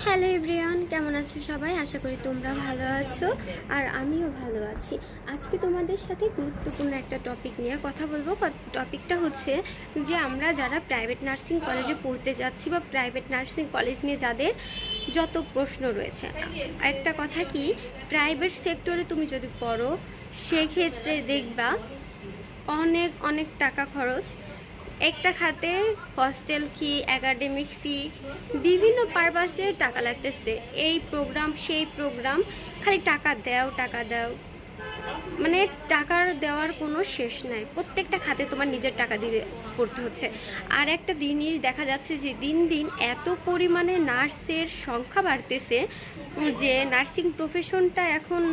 Hello everyone, কেমন আছো সবাই? আশা করি তোমরা ভালো আছো আর আমিও ভালো আছি। আজকে তোমাদের সাথে গুরুত্বপূর্ণ একটা টপিক নিয়ে কথা বলবো। টপিকটা হচ্ছে যে আমরা যারা প্রাইভেট নার্সিং কলেজে পড়তে যাচ্ছি বা প্রাইভেট নার্সিং কলেজ নিয়ে যাদের যত প্রশ্ন রয়েছে। একটা কথা কি, প্রাইভেট সেক্টরে তুমি যদি পড়ো সেক্ষেত্রে দেখবা অনেক অনেক টাকা খরচ। একটা খাতে হস্টেল ফি, একাডেমিক ফি, বিভিন্ন পারপাসে টাকা লাগতেছে। এই প্রোগ্রাম সেই প্রোগ্রাম, খালি টাকা দাও, মানে টাকার দেওয়ার কোনো শেষ নাই। প্রত্যেকটা খাতে তোমার নিজের টাকা দিয়ে পড়তে হচ্ছে। আর একটা জিনিস দেখা যাচ্ছে যে দিন দিন এত পরিমাণে নার্সের সংখ্যা বাড়তেছে যে নার্সিং প্রফেশনটা এখন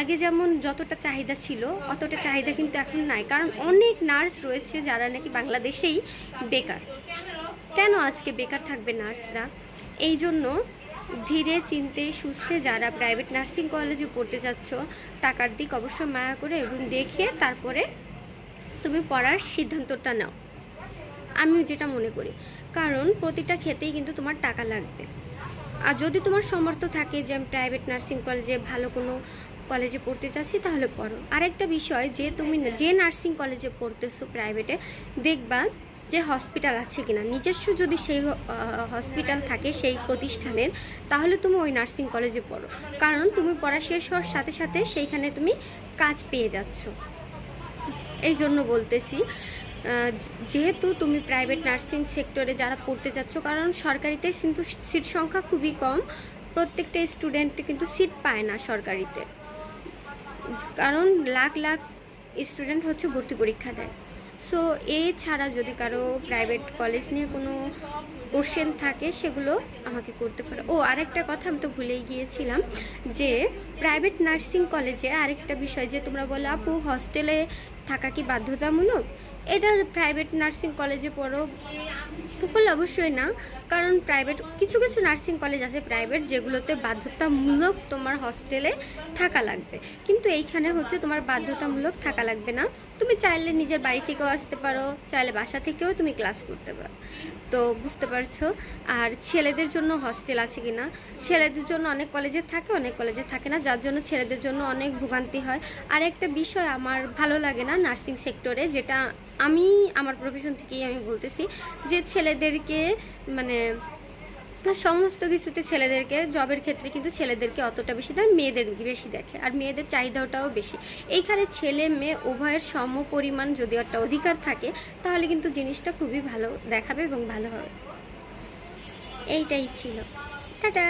আগে যেমন যতটা চাহিদা ছিল অতটা চাহিদা কিন্তু এখন নাই। কারণ অনেক নার্স রয়েছে যারা নাকি বাংলাদেশেই বেকার। কেন আজকে বেকার থাকবে নার্সরা? এই জন্য ধীরে চিন্তে সুস্থে যারা প্রাইভেট নার্সিং কলেজে পড়তে যাচ্ছ, টাকার দিক অবশ্যই মায়া করে এবং দেখিয়ে তারপরে তুমি পড়ার সিদ্ধান্তটা নাও, আমিও যেটা মনে করি। কারণ প্রতিটা ক্ষেত্রেই কিন্তু তোমার টাকা লাগবে। আর যদি তোমার সামর্থ্য থাকে যে আমি প্রাইভেট নার্সিং কলেজে ভালো কোনো কলেজে পড়তে চাচ্ছি তাহলে পড়ো। আরেকটা বিষয়, যে তুমি যে নার্সিং কলেজে পড়তেছো প্রাইভেটে, দেখবা যে হসপিটাল আছে কিনা। নিজস্ব যদি সেই হসপিটাল থাকে সেই প্রতিষ্ঠানের, তাহলে তুমি ওই নার্সিং কলেজে পড়ো। কারণ তুমি পড়া শেষ হওয়ার সাথে সাথে সেইখানে তুমি কাজ পেয়ে যাচ্ছ। এই জন্য বলতেছি, যেহেতু তুমি প্রাইভেট নার্সিং সেক্টরে যারা পড়তে যাচ্ছ, কারণ সরকারিতে কিন্তু সিট সংখ্যা খুবই কম, প্রত্যেকটা স্টুডেন্ট কিন্তু সিট পায় না সরকারিতে। কারণ লাখ লাখ স্টুডেন্ট হচ্ছে ভর্তি পরীক্ষা দেয়। সো এছাড়া যদি কারো প্রাইভেট কলেজ নিয়ে কোনো কোশ্চেন থাকে সেগুলো আমাকে করতে পারো। ও আরেকটা কথা আমি তো ভুলেই গিয়েছিলাম, যে প্রাইভেট নার্সিং কলেজে আরেকটা বিষয়, যে তোমরা বলো আপু হস্টেলে থাকা কি বাধ্যতামূলক? এটা প্রাইভেট নার্সিং কলেজে পড়ো বলে অবশ্যই না। কারণ প্রাইভেট কিছু কিছু নার্সিং কলেজ আছে প্রাইভেট, যেগুলোতে বাধ্যতামূলক তোমার হস্টেলে থাকা লাগবে। কিন্তু এইখানে হচ্ছে তোমার বাধ্যতামূলক থাকা লাগবে না, তুমি চাইলে নিজের বাড়ি থেকেও আসতে পারো, চাইলে বাসা থেকেও তুমি ক্লাস করতে পারো। তো বুঝতে পারছো। আর ছেলেদের জন্য হস্টেল আছে কিনা, ছেলেদের জন্য অনেক কলেজে থাকে, অনেক কলেজে থাকে না, যার জন্য ছেলেদের জন্য অনেক ভোগান্তি হয়। আর একটা বিষয় আমার ভালো লাগে না নার্সিং সেক্টরে, যেটা আমি আমার প্রফেশন থেকেই আমি বলতেছি, যে ছেলেদেরকে মানে সমস্ত কিছুতে ছেলেদেরকে, জবের ক্ষেত্রে কিন্তু ছেলেদেরকে অতটা বেশি দেয়, মেয়েদের বেশি দেখে। আর মেয়েদের চাহিদাটাও বেশি। এইখানে ছেলে মেয়ে উভয়ের সম পরিমাণ যদি একটা অধিকার থাকে, তাহলে কিন্তু জিনিসটা খুবই ভালো দেখাবে এবং ভালো হবে। এইটাই ছিল। টাটা।